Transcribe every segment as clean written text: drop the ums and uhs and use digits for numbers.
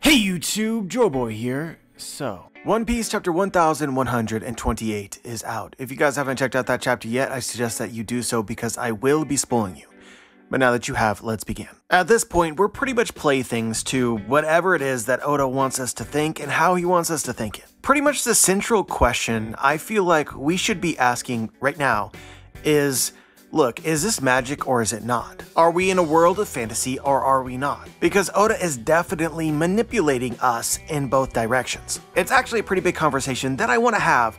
Hey YouTube, JoeBoy here. So, One Piece chapter 1128 is out. If you guys haven't checked out that chapter yet, I suggest that you do so because I will be spoiling you. But now that you have, let's begin. At this point, we're pretty much playthings to whatever it is that Oda wants us to think and how he wants us to think it. Pretty much the central question I feel like we should be asking right now is, look, is this magic or is it not? Are we in a world of fantasy or are we not? Because Oda is definitely manipulating us in both directions. It's actually a pretty big conversation that I want to have,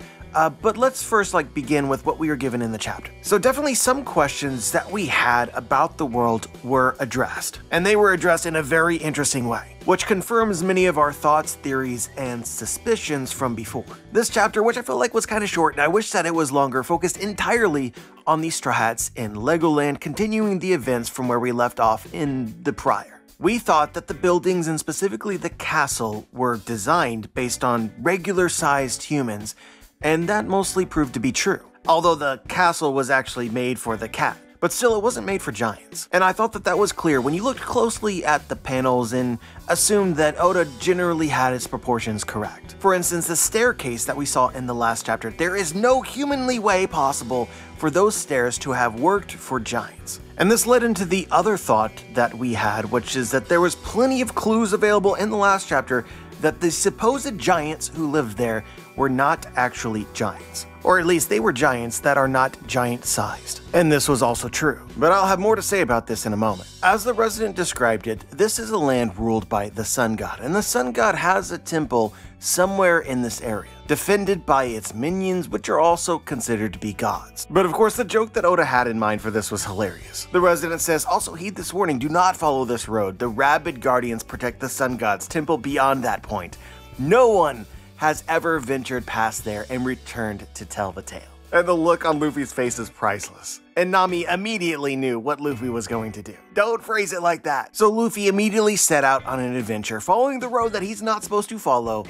but let's first begin with what we were given in the chapter. So definitely some questions that we had about the world were addressed, and they were addressed in a very interesting way, which confirms many of our thoughts, theories, and suspicions from before. This chapter, which I feel like was kind of short and I wish that it was longer, focused entirely on the Straw Hats in Legoland, continuing the events from where we left off in the prior. We thought that the buildings and specifically the castle were designed based on regular-sized humans, and that mostly proved to be true. Although the castle was actually made for the cat, but still it wasn't made for giants. And I thought that that was clear when you looked closely at the panels and assumed that Oda generally had its proportions correct. For instance, the staircase that we saw in the last chapter, there is no humanly way possible for those stairs to have worked for giants. And this led into the other thought that we had, which is that there was plenty of clues available in the last chapter that the supposed giants who lived there were not actually giants. Or at least they were giants that are not giant-sized. And this was also true. But I'll have more to say about this in a moment. As the resident described it, this is a land ruled by the Sun God, and the Sun God has a temple somewhere in this area, defended by its minions, which are also considered to be gods. But of course, the joke that Oda had in mind for this was hilarious. The resident says, "Also heed this warning, do not follow this road. The rabid guardians protect the Sun God's temple beyond that point. No one has ever ventured past there and returned to tell the tale." And the look on Luffy's face is priceless. And Nami immediately knew what Luffy was going to do. Don't phrase it like that. So Luffy immediately set out on an adventure, following the road that he's not supposed to follow.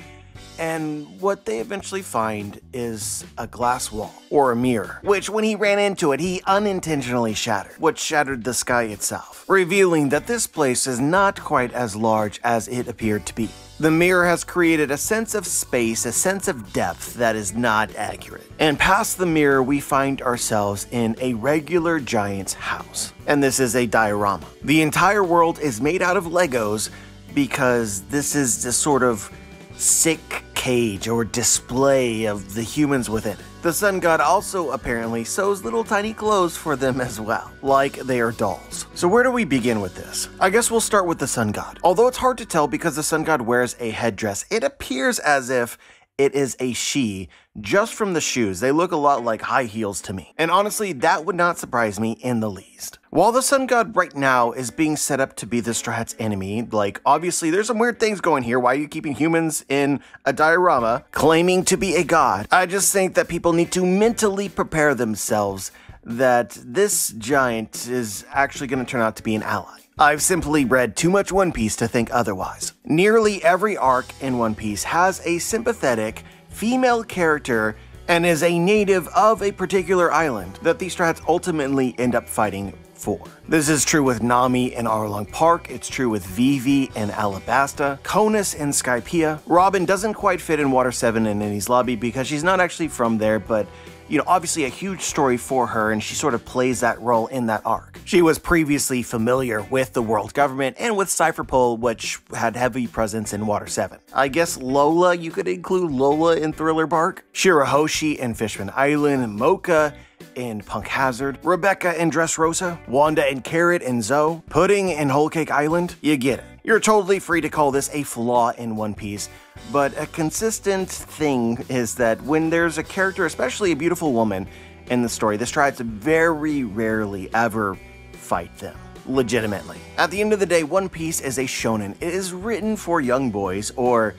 And what they eventually find is a glass wall, or a mirror, which when he ran into it, he unintentionally shattered, which shattered the sky itself, revealing that this place is not quite as large as it appeared to be. The mirror has created a sense of space, a sense of depth that is not accurate. And past the mirror, we find ourselves in a regular giant's house. And this is a diorama. The entire world is made out of Legos because this is the sort of sick cage or display of the humans within it. The Sun God also apparently sews little tiny clothes for them as well, like they are dolls. So where do we begin with this? I guess we'll start with the Sun God. Although it's hard to tell because the Sun God wears a headdress, it appears as if it is a she just from the shoes. They look a lot like high heels to me. And honestly, that would not surprise me in the least. While the Sun God right now is being set up to be the Straw Hats' enemy, obviously there's some weird things going here. Why are you keeping humans in a diorama claiming to be a god? I just think that people need to mentally prepare themselves that this giant is actually going to turn out to be an ally. I've simply read too much One Piece to think otherwise. Nearly every arc in One Piece has a sympathetic female character and is a native of a particular island that these Straw Hats ultimately end up fighting for. This is true with Nami in Arlong Park, it's true with Vivi in Alabasta, Conus in Skypiea. Robin doesn't quite fit in Water 7 in Enies Lobby because she's not actually from there, but obviously a huge story for her, and she sort of plays that role in that arc. She was previously familiar with the world government and with Cypher Pole, which had heavy presence in Water 7. I guess Lola, you could include Lola in Thriller Bark, Shirahoshi in Fishman Island, Mocha in Punk Hazard, Rebecca in Dressrosa, Wanda and Carrot in Zoe, Pudding in Whole Cake Island. You get it. You're totally free to call this a flaw in One Piece, but a consistent thing is that when there's a character, especially a beautiful woman, in the story, the Straw Hats very rarely ever fight them. Legitimately. At the end of the day, One Piece is a shonen. It is written for young boys, or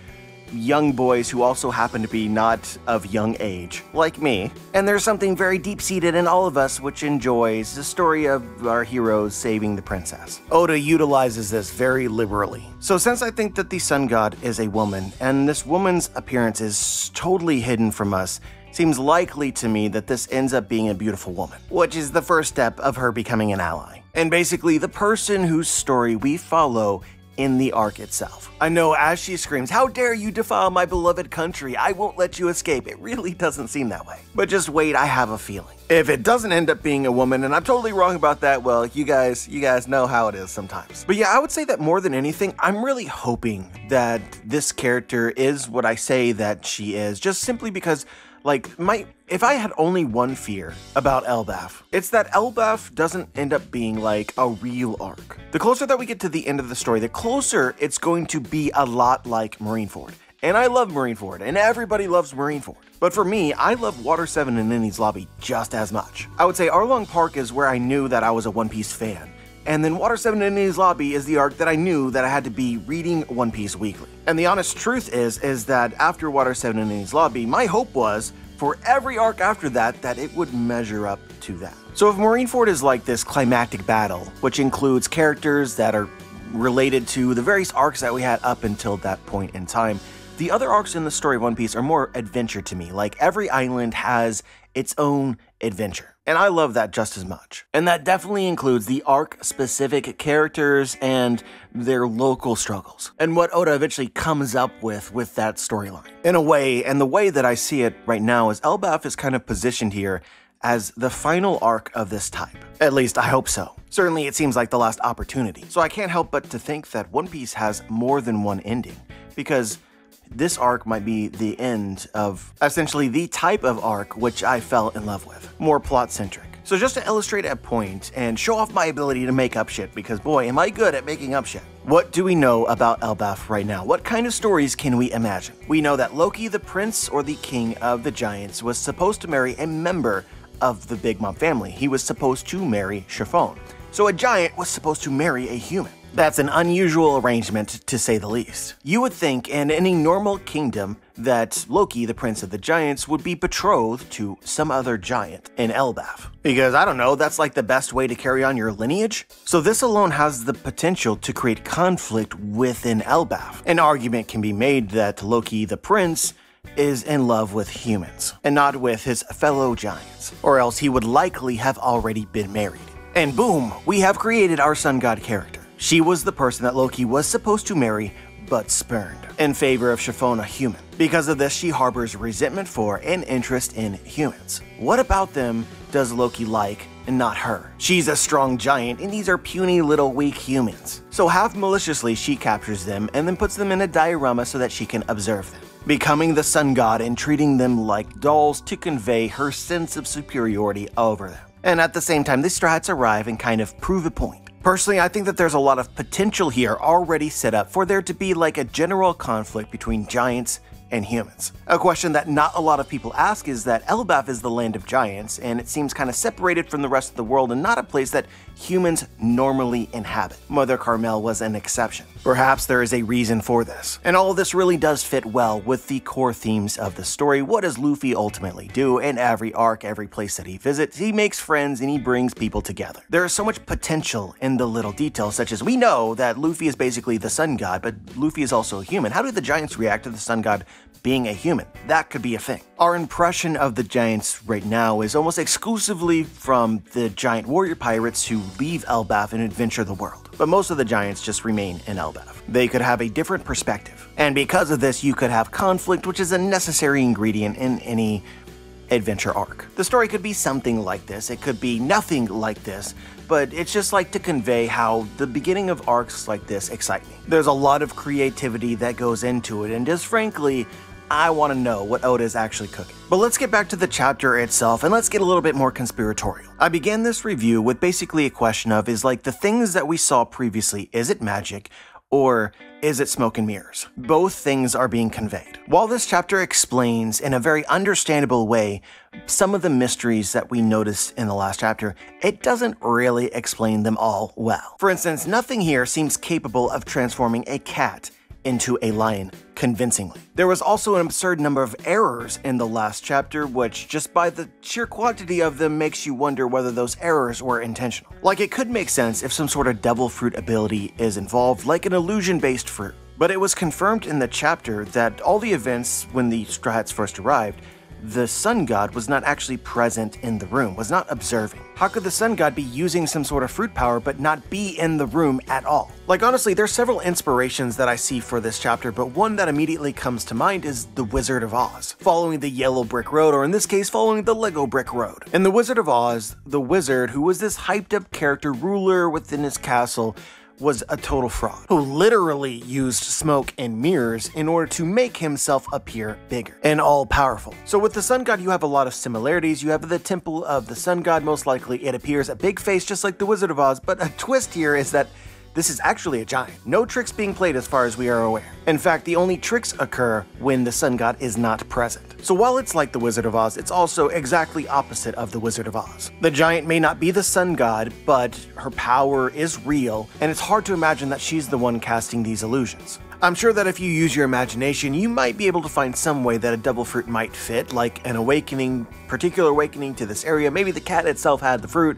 young boys who also happen to be not of young age, like me. And there's something very deep-seated in all of us which enjoys the story of our heroes saving the princess. Oda utilizes this very liberally. So since I think that the Sun God is a woman, and this woman's appearance is totally hidden from us, seems likely to me that this ends up being a beautiful woman, which is the first step of her becoming an ally. And basically the person whose story we follow in the arc itself. I know as she screams, "How dare you defile my beloved country, I won't let you escape," it really doesn't seem that way. But just wait, I have a feeling. If it doesn't end up being a woman, and I'm totally wrong about that, well, you guys know how it is sometimes. But yeah, I would say that more than anything, I'm really hoping that this character is what I say that she is, just simply because, like, if I had only one fear about Elbaf, it's that Elbaf doesn't end up being like a real arc. The closer that we get to the end of the story, the closer it's going to be a lot like Marineford. And I love Marineford, and everybody loves Marineford. But for me, I love Water 7 and Enies Lobby just as much. I would say Arlong Park is where I knew that I was a One Piece fan. And then Water 7 and Enies Lobby is the arc that I knew that I had to be reading One Piece weekly. And the honest truth is that after Water 7 and Enies Lobby, my hope was for every arc after that it would measure up to that. So if Marineford is like this climactic battle, which includes characters that are related to the various arcs that we had up until that point in time, the other arcs in the story of One Piece are more adventure to me. Like, every island has its own adventure. And I love that just as much. And that definitely includes the arc-specific characters and their local struggles, and what Oda eventually comes up with that storyline. In a way, and the way that I see it right now, is Elbaf is kind of positioned here as the final arc of this type. At least, I hope so. Certainly, it seems like the last opportunity. So I can't help but to think that One Piece has more than one ending, because this arc might be the end of essentially the type of arc which I fell in love with, more plot-centric. So just to illustrate a point and show off my ability to make up shit, because boy, am I good at making up shit. What do we know about Elbaf right now? What kind of stories can we imagine? We know that Loki, the prince or the king of the giants, was supposed to marry a member of the Big Mom family. He was supposed to marry Chiffon. So a giant was supposed to marry a human. That's an unusual arrangement, to say the least. You would think in any normal kingdom that Loki, the prince of the giants, would be betrothed to some other giant in Elbaf. Because, I don't know, that's like the best way to carry on your lineage? So this alone has the potential to create conflict within Elbaf. An argument can be made that Loki, the prince, is in love with humans, and not with his fellow giants, or else he would likely have already been married. And boom, we have created our sun god character. She was the person that Loki was supposed to marry, but spurned, in favor of Chiffon, a human. Because of this, she harbors resentment for and interest in humans. What about them does Loki like and not her? She's a strong giant, and these are puny little weak humans. So half maliciously, she captures them and then puts them in a diorama so that she can observe them, becoming the sun god and treating them like dolls to convey her sense of superiority over them. And at the same time, the Straw arrive and kind of prove a point. Personally, I think that there's a lot of potential here already set up for there to be like a general conflict between giants and humans. A question that not a lot of people ask is that Elbaf is the land of giants, and it seems kind of separated from the rest of the world and not a place that humans normally inhabit. Mother Carmel was an exception. Perhaps there is a reason for this. And all of this really does fit well with the core themes of the story. What does Luffy ultimately do? In every arc, every place that he visits, he makes friends and he brings people together. There is so much potential in the little details, such as we know that Luffy is basically the sun god, but Luffy is also a human. How do the giants react to the sun god being a human? That could be a thing. Our impression of the giants right now is almost exclusively from the giant warrior pirates who leave Elbaf and adventure the world. But most of the giants just remain in Elbaf. They could have a different perspective. And because of this, you could have conflict, which is a necessary ingredient in any adventure arc. The story could be something like this, it could be nothing like this, but it's just like to convey how the beginning of arcs like this excite me. There's a lot of creativity that goes into it, and just frankly, I want to know what Oda is actually cooking. But let's get back to the chapter itself, and let's get a little bit more conspiratorial. I began this review with basically a question of, is like the things that we saw previously, is it magic? Or is it smoke and mirrors? Both things are being conveyed. While this chapter explains in a very understandable way some of the mysteries that we noticed in the last chapter, it doesn't really explain them all well. For instance, nothing here seems capable of transforming a cat into a lion convincingly. There was also an absurd number of errors in the last chapter, which just by the sheer quantity of them makes you wonder whether those errors were intentional. Like, it could make sense if some sort of devil fruit ability is involved, like an illusion-based fruit. But it was confirmed in the chapter that all the events when the Straw Hats first arrived, the sun god was not actually present in the room, was not observing? How could the sun god be using some sort of fruit power but not be in the room at all? Like, honestly, there's several inspirations that I see for this chapter, but one that immediately comes to mind is the Wizard of Oz, following the yellow brick road, or in this case, following the Lego brick road. In the Wizard of Oz, the wizard, who was this hyped up character ruler within his castle, was a total fraud, who literally used smoke and mirrors in order to make himself appear bigger and all-powerful. So with the sun god, you have a lot of similarities. You have the temple of the sun god. Most likely it appears a big face just like the Wizard of Oz, but a twist here is that this is actually a giant. No tricks being played as far as we are aware. In fact, the only tricks occur when the sun god is not present. So while it's like the Wizard of Oz, it's also exactly opposite of the Wizard of Oz. The giant may not be the sun god, but her power is real, and it's hard to imagine that she's the one casting these illusions. I'm sure that if you use your imagination, you might be able to find some way that a devil fruit might fit, like an awakening, particular awakening to this area. Maybe the cat itself had the fruit,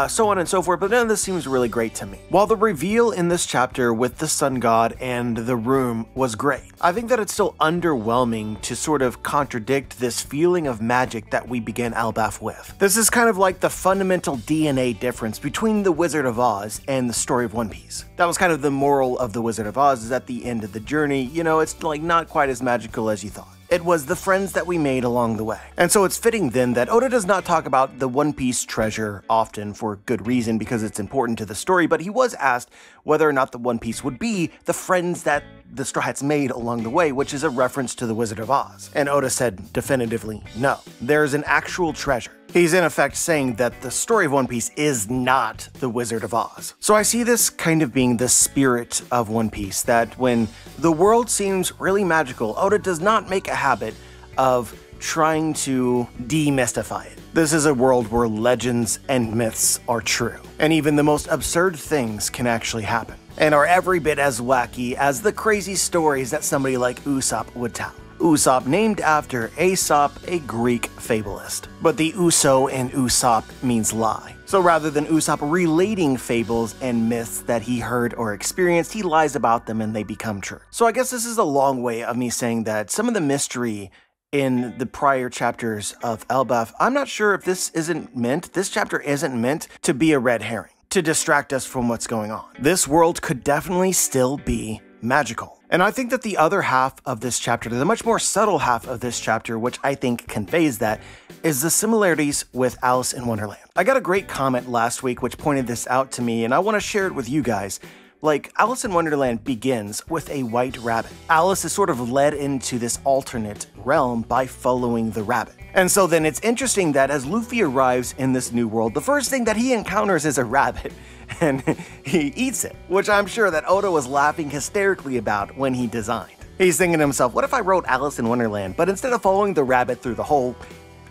so on and so forth, but none of this seems really great to me. While the reveal in this chapter with the sun god and the room was great, I think that it's still underwhelming to sort of contradict this feeling of magic that we began Elbaf with. This is kind of like the fundamental DNA difference between the Wizard of Oz and the story of One Piece. That was kind of the moral of the Wizard of Oz, is at the end of the journey, you know, it's like not quite as magical as you thought. It was the friends that we made along the way. And so it's fitting then that Oda does not talk about the One Piece treasure often, for good reason, because it's important to the story, but he was asked whether or not the One Piece would be the friends that the Straw Hats made along the way, which is a reference to the Wizard of Oz. And Oda said definitively no. There's an actual treasure. He's in effect saying that the story of One Piece is not the Wizard of Oz. So I see this kind of being the spirit of One Piece, that when the world seems really magical, Oda does not make a habit of trying to demystify it. This is a world where legends and myths are true, and even the most absurd things can actually happen, and are every bit as wacky as the crazy stories that somebody like Usopp would tell. Usopp, named after Aesop, a Greek fabulist. But the Uso in Usopp means lie. So rather than Usopp relating fables and myths that he heard or experienced, he lies about them and they become true. So I guess this is a long way of me saying that some of the mystery in the prior chapters of Elbaf, I'm not sure if this chapter isn't meant to be a red herring, to distract us from what's going on. This world could definitely still be magical. And I think that the other half of this chapter, the much more subtle half of this chapter, which I think conveys that, is the similarities with Alice in Wonderland. I got a great comment last week which pointed this out to me, and I want to share it with you guys. Like, Alice in Wonderland begins with a white rabbit. Alice is sort of led into this alternate realm by following the rabbit. And so then it's interesting that as Luffy arrives in this new world, the first thing that he encounters is a rabbit, and he eats it, which I'm sure that Oda was laughing hysterically about when he designed. He's thinking to himself, what if I wrote Alice in Wonderland, but instead of following the rabbit through the hole,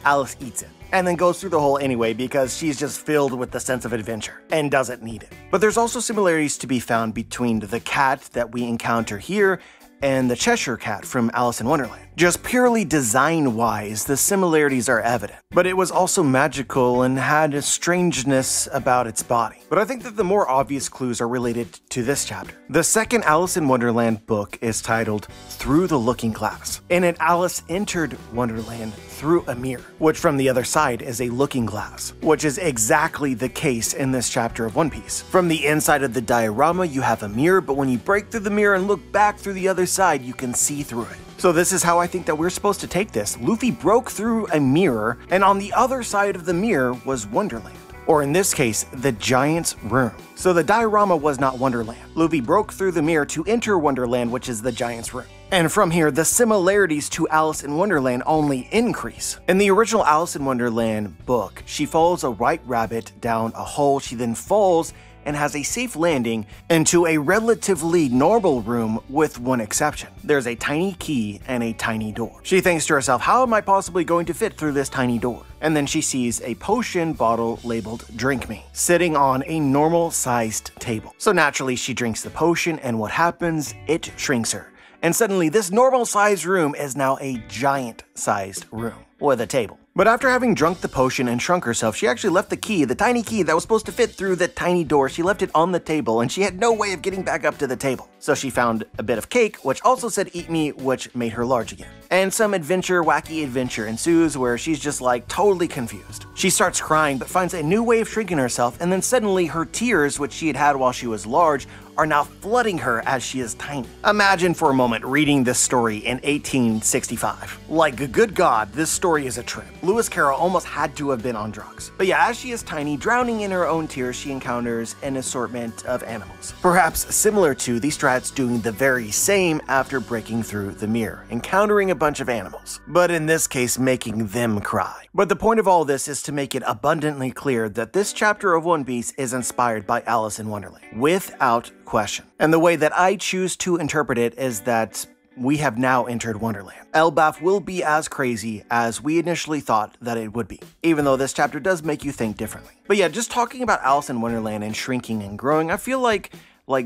Alice eats it, and then goes through the hole anyway because she's just filled with the sense of adventure and doesn't need it. But there's also similarities to be found between the cat that we encounter here and the Cheshire Cat from Alice in Wonderland. Just purely design-wise, the similarities are evident, but it was also magical and had a strangeness about its body. But I think that the more obvious clues are related to this chapter. The second Alice in Wonderland book is titled Through the Looking Glass. In it, Alice entered Wonderland through a mirror, which from the other side is a looking glass, which is exactly the case in this chapter of One Piece. From the inside of the diorama, you have a mirror, but when you break through the mirror and look back through the other side, you can see through it. So this is how I think that we're supposed to take this. Luffy broke through a mirror, and on the other side of the mirror was Wonderland. Or in this case, the Giant's Room. So the diorama was not Wonderland. Luffy broke through the mirror to enter Wonderland, which is the Giant's Room. And from here, the similarities to Alice in Wonderland only increase. In the original Alice in Wonderland book, she follows a white rabbit down a hole. She then falls and has a safe landing into a relatively normal room with one exception. There's a tiny key and a tiny door. She thinks to herself, how am I possibly going to fit through this tiny door? And then she sees a potion bottle labeled Drink Me sitting on a normal-sized table. So naturally she drinks the potion, and what happens? It shrinks her. And suddenly this normal-sized room is now a giant-sized room with a table. But after having drunk the potion and shrunk herself, she actually left the key, the tiny key that was supposed to fit through the tiny door, she left it on the table and she had no way of getting back up to the table. So she found a bit of cake, which also said eat me, which made her large again. And some wacky adventure ensues where she's just like totally confused. She starts crying but finds a new way of shrinking herself, and then suddenly her tears, which she had had while she was large, are now flooding her as she is tiny. Imagine for a moment reading this story in 1865. Like, good God, this story is a trip. Lewis Carroll almost had to have been on drugs. But yeah, as she is tiny, drowning in her own tears, she encounters an assortment of animals. Perhaps similar to the Strats doing the very same after breaking through the mirror, encountering a bunch of animals, but in this case making them cry. But the point of all this is to make it abundantly clear that this chapter of One Piece is inspired by Alice in Wonderland, without question. And the way that I choose to interpret it is that we have now entered Wonderland. Elbaf will be as crazy as we initially thought that it would be, even though this chapter does make you think differently. But yeah, just talking about Alice in Wonderland and shrinking and growing, I feel like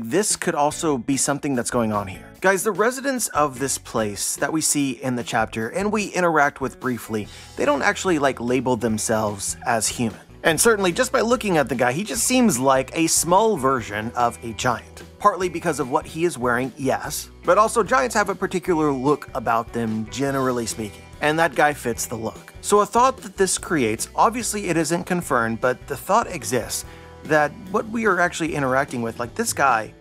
this could also be something that's going on here. Guys, the residents of this place that we see in the chapter and we interact with briefly, they don't actually label themselves as human. And certainly just by looking at the guy, he just seems like a small version of a giant. Partly because of what he is wearing, yes, but also giants have a particular look about them, generally speaking. And that guy fits the look. So a thought that this creates, obviously it isn't confirmed, but the thought exists that what we are actually interacting with, this guy,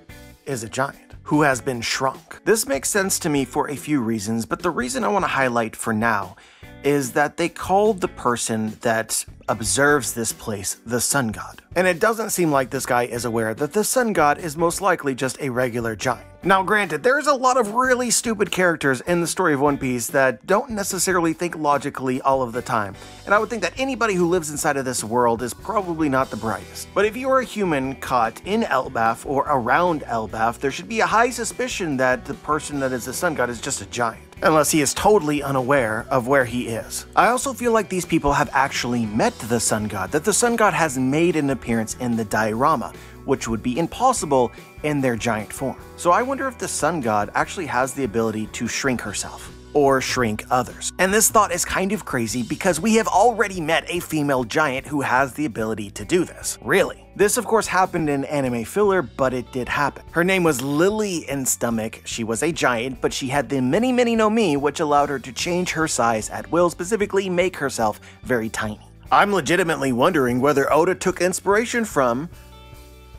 is a giant who has been shrunk. This makes sense to me for a few reasons, but the reason I want to highlight for now is that they called the person that observes this place the Sun God. And it doesn't seem like this guy is aware that the Sun God is most likely just a regular giant. Now granted, there's a lot of really stupid characters in the story of One Piece that don't necessarily think logically all of the time, and I would think that anybody who lives inside of this world is probably not the brightest. But if you are a human caught in Elbaf or around Elbaf, there should be a high suspicion that the person that is the Sun God is just a giant, unless he is totally unaware of where he is. I also feel like these people have actually met the Sun God, that the Sun God has made an appearance in the diorama, which would be impossible in their giant form. So I wonder if the Sun God actually has the ability to shrink herself, or shrink others. And this thought is kind of crazy because we have already met a female giant who has the ability to do this. Really. This of course happened in anime filler, but it did happen. Her name was Lily in Stomach. She was a giant, but she had the Many Many no Mi, which allowed her to change her size at will, specifically make herself very tiny. I'm legitimately wondering whether Oda took inspiration from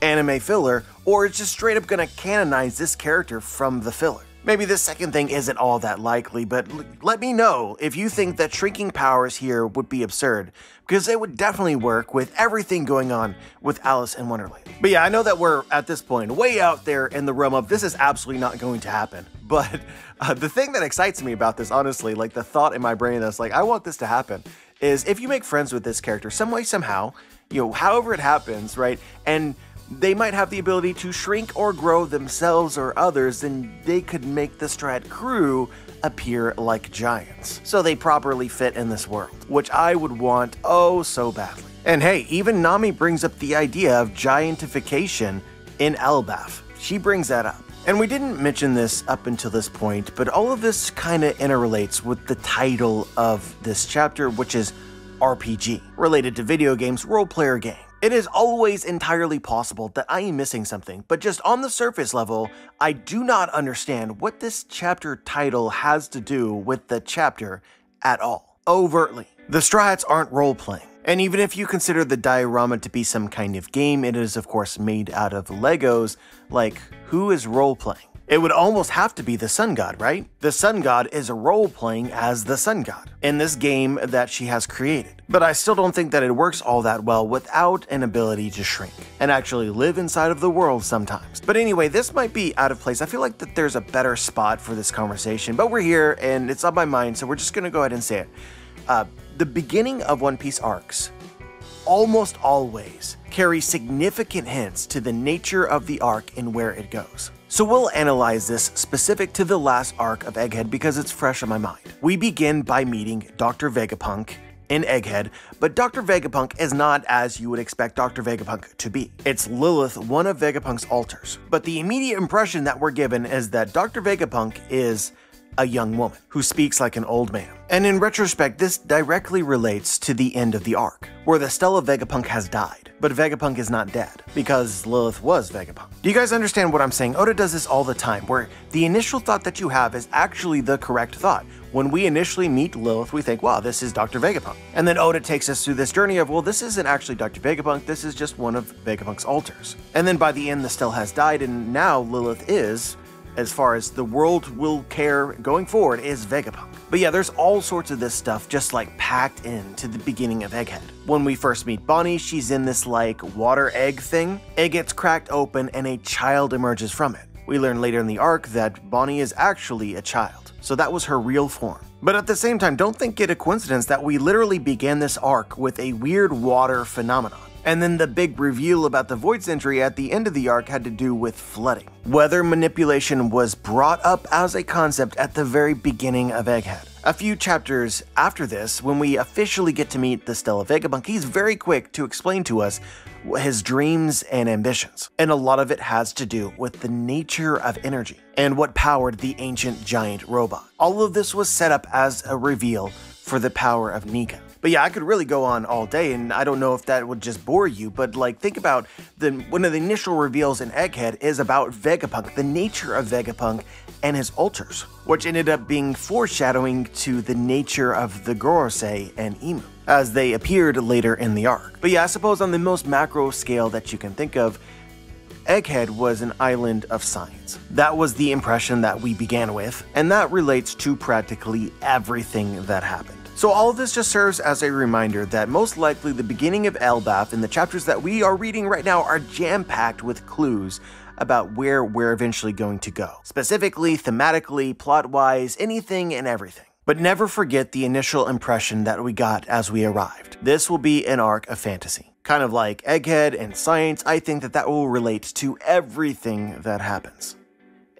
anime filler, or it's just straight up gonna canonize this character from the filler. Maybe this second thing isn't all that likely, but let me know if you think that shrinking powers here would be absurd, because it would definitely work with everything going on with Alice in Wonderland. But yeah, I know that we're at this point way out there in the realm of this is absolutely not going to happen, but the thing that excites me about this, honestly, the thought in my brain that's I want this to happen, is if you make friends with this character some way, somehow, however it happens, right, and they might have the ability to shrink or grow themselves or others, then they could make the Strat crew appear like giants, so they properly fit in this world, which I would want oh so badly. And hey, even Nami brings up the idea of giantification in Elbaf. She brings that up. And we didn't mention this up until this point, but all of this kind of interrelates with the title of this chapter, which is RPG, related to video games, role-player game. It is always entirely possible that I am missing something, but just on the surface level, I do not understand what this chapter title has to do with the chapter at all, overtly. The Strats aren't role-playing, and even if you consider the diorama to be some kind of game, it is of course made out of Legos, who is role-playing? It would almost have to be the Sun God, right? The Sun God is role-playing as the Sun God in this game that she has created. But I still don't think that it works all that well without an ability to shrink and actually live inside of the world sometimes. But anyway, this might be out of place. I feel like that there's a better spot for this conversation, but we're here and it's on my mind, so we're just gonna go ahead and say it. The beginning of One Piece arcs almost always carry significant hints to the nature of the arc and where it goes. So we'll analyze this specific to the last arc of Egghead because it's fresh on my mind. We begin by meeting Dr. Vegapunk in Egghead, but Dr. Vegapunk is not as you would expect Dr. Vegapunk to be. It's Lilith, one of Vegapunk's alters. But the immediate impression that we're given is that Dr. Vegapunk is a young woman who speaks like an old man. And in retrospect, this directly relates to the end of the arc, where the Stella Vegapunk has died, but Vegapunk is not dead, because Lilith was Vegapunk. Do you guys understand what I'm saying? Oda does this all the time, where the initial thought that you have is actually the correct thought. When we initially meet Lilith, we think, wow, this is Dr. Vegapunk. And then Oda takes us through this journey of, well, this isn't actually Dr. Vegapunk, this is just one of Vegapunk's alters. And then by the end, the Stella has died, and now Lilith is, as far as the world will care going forward, is Vegapunk. But yeah, there's all sorts of this stuff just like packed into the beginning of Egghead. When we first meet Bonnie, she's in this like water egg thing. It gets cracked open and a child emerges from it. We learn later in the arc that Bonnie is actually a child, so that was her real form. But at the same time, don't think it a coincidence that we literally began this arc with a weird water phenomenon. And then the big reveal about the Void Sentry at the end of the arc had to do with flooding. Weather manipulation was brought up as a concept at the very beginning of Egghead. A few chapters after this, when we officially get to meet the Stella Vegapunk, he's very quick to explain to us his dreams and ambitions. And a lot of it has to do with the nature of energy and what powered the ancient giant robot. All of this was set up as a reveal for the power of Nika. But yeah, I could really go on all day, and I don't know if that would just bore you, but like think about one of the initial reveals in Egghead is about Vegapunk, the nature of Vegapunk and his alters, which ended up being foreshadowing to the nature of the Gorosei and Imu, as they appeared later in the arc. But yeah, I suppose on the most macro scale that you can think of, Egghead was an island of science. That was the impression that we began with, and that relates to practically everything that happened. So all of this just serves as a reminder that most likely the beginning of Elbaf and the chapters that we are reading right now are jam-packed with clues about where we're eventually going to go. Specifically, thematically, plot-wise, anything and everything. But never forget the initial impression that we got as we arrived. This will be an arc of fantasy. Kind of like Egghead and science, I think that will relate to everything that happens,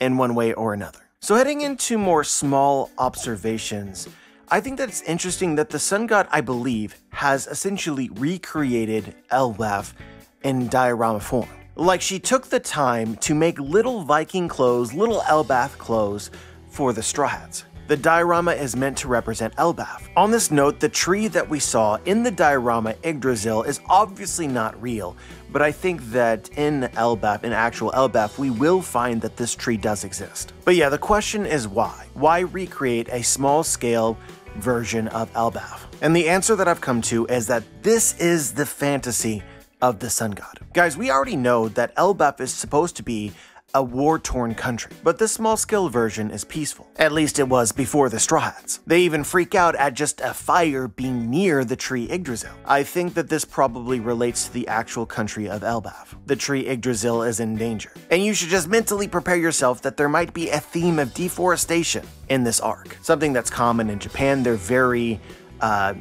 in one way or another. So heading into more small observations, I think that it's interesting that the Sun God, I believe, has essentially recreated Elbaf in diorama form. Like she took the time to make little Viking clothes, little Elbaf clothes for the Straw Hats. The diorama is meant to represent Elbaf. On this note, the tree that we saw in the diorama Yggdrasil is obviously not real, but I think that in Elbaf, in actual Elbaf, we will find that this tree does exist. But yeah, the question is why? Why recreate a small-scale version of Elbaf? And the answer that I've come to is that this is the fantasy of the Sun God. Guys, we already know that Elbaf is supposed to be a war-torn country, but the small-scale version is peaceful. At least it was before the Straw Hats. They even freak out at just a fire being near the tree Yggdrasil. I think that this probably relates to the actual country of Elbaf. The tree Yggdrasil is in danger, and you should just mentally prepare yourself that there might be a theme of deforestation in this arc. Something that's common in Japan. They're very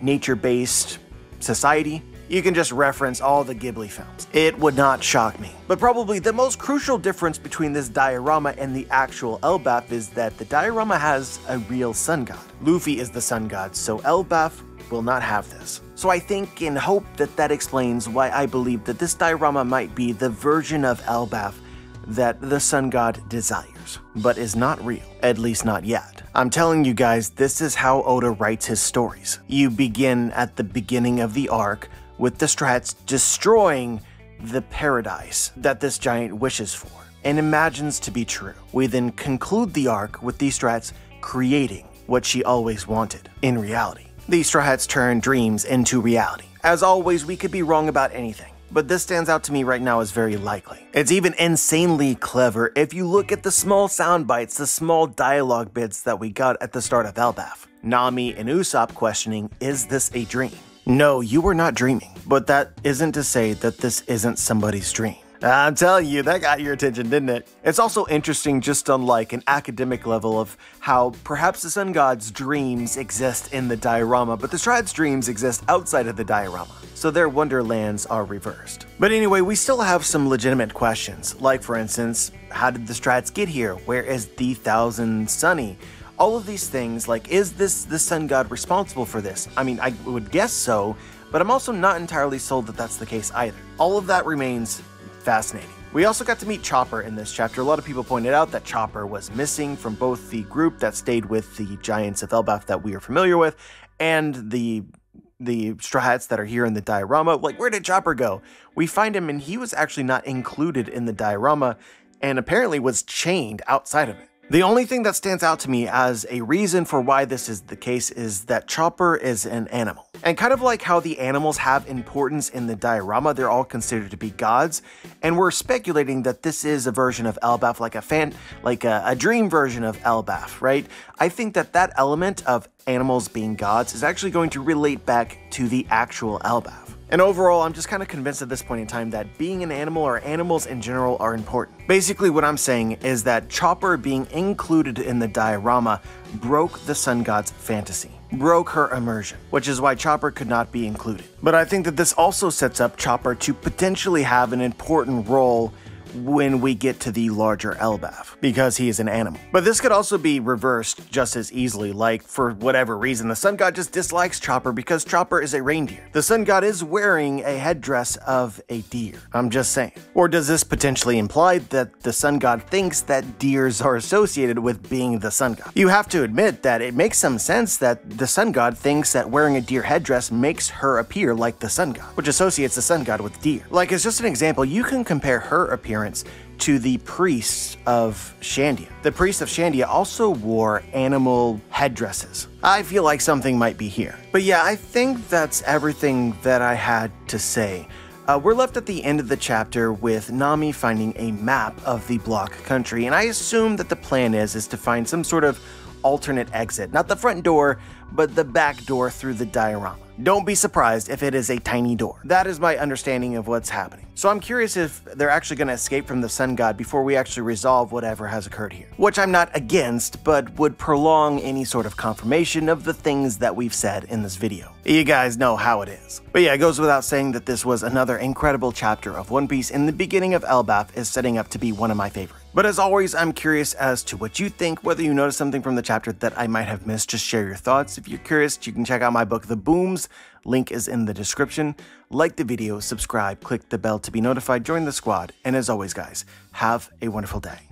nature-based society. You can just reference all the Ghibli films. It would not shock me. But probably the most crucial difference between this diorama and the actual Elbaf is that the diorama has a real sun god. Luffy is the sun god, so Elbaf will not have this. So I think and hope that that explains why I believe that this diorama might be the version of Elbaf that the sun god desires, but is not real, at least not yet. I'm telling you guys, this is how Oda writes his stories. You begin at the beginning of the arc with the Straw Hats destroying the paradise that this giant wishes for and imagines to be true. We then conclude the arc with these Straw Hats creating what she always wanted in reality. These Straw Hats turn dreams into reality. As always, we could be wrong about anything, but this stands out to me right now as very likely. It's even insanely clever if you look at the small sound bites, the small dialogue bits that we got at the start of Elbaf. Nami and Usopp questioning, is this a dream? No, you were not dreaming, but that isn't to say that this isn't somebody's dream. I'm telling you, that got your attention, didn't it? It's also interesting just on like an academic level of how perhaps the Sun God's dreams exist in the diorama, but the Straw Hats' dreams exist outside of the diorama, so their wonderlands are reversed. But anyway, we still have some legitimate questions, like for instance, how did the Straw Hats get here? Where is the Thousand Sunny? All of these things, like, is this the Sun God responsible for this? I mean, I would guess so, but I'm also not entirely sold that that's the case either. All of that remains fascinating. We also got to meet Chopper in this chapter. A lot of people pointed out that Chopper was missing from both the group that stayed with the Giants of Elbaf that we are familiar with and the Straw Hats that are here in the diorama. Like, where did Chopper go? We find him and he was actually not included in the diorama and apparently was chained outside of it. The only thing that stands out to me as a reason for why this is the case is that Chopper is an animal. And kind of like how the animals have importance in the diorama, they're all considered to be gods, and we're speculating that this is a version of Elbaf, like a dream version of Elbaf, right? I think that that element of animals being gods is actually going to relate back to the actual Elbaf. And overall, I'm just kind of convinced at this point in time that being an animal or animals in general are important. Basically, what I'm saying is that Chopper being included in the diorama broke the sun god's fantasy, broke her immersion, which is why Chopper could not be included. But I think that this also sets up Chopper to potentially have an important role when we get to the larger Elbaf, because he is an animal. But this could also be reversed just as easily, like for whatever reason, the sun god just dislikes Chopper because Chopper is a reindeer. The sun god is wearing a headdress of a deer. I'm just saying. Or does this potentially imply that the sun god thinks that deers are associated with being the sun god? You have to admit that it makes some sense that the sun god thinks that wearing a deer headdress makes her appear like the sun god, which associates the sun god with deer. Like, as just an example, you can compare her appearance to the priests of Shandia. The priests of Shandia also wore animal headdresses. I feel like something might be here. But yeah, I think that's everything that I had to say. We're left at the end of the chapter with Nami finding a map of the block country, and I assume that the plan is to find some sort of alternate exit. Not the front door, but the back door through the diorama. Don't be surprised if it is a tiny door. That is my understanding of what's happening. So I'm curious if they're actually going to escape from the sun god before we actually resolve whatever has occurred here. Which I'm not against, but would prolong any sort of confirmation of the things that we've said in this video. You guys know how it is. But yeah, it goes without saying that this was another incredible chapter of One Piece, and the beginning of Elbaf is setting up to be one of my favorites. But as always, I'm curious as to what you think, whether you noticed something from the chapter that I might have missed. Just share your thoughts. If you're curious, you can check out my book, The Booms. Link is in the description. Like the video, subscribe, click the bell to be notified, join the squad, and as always guys, have a wonderful day.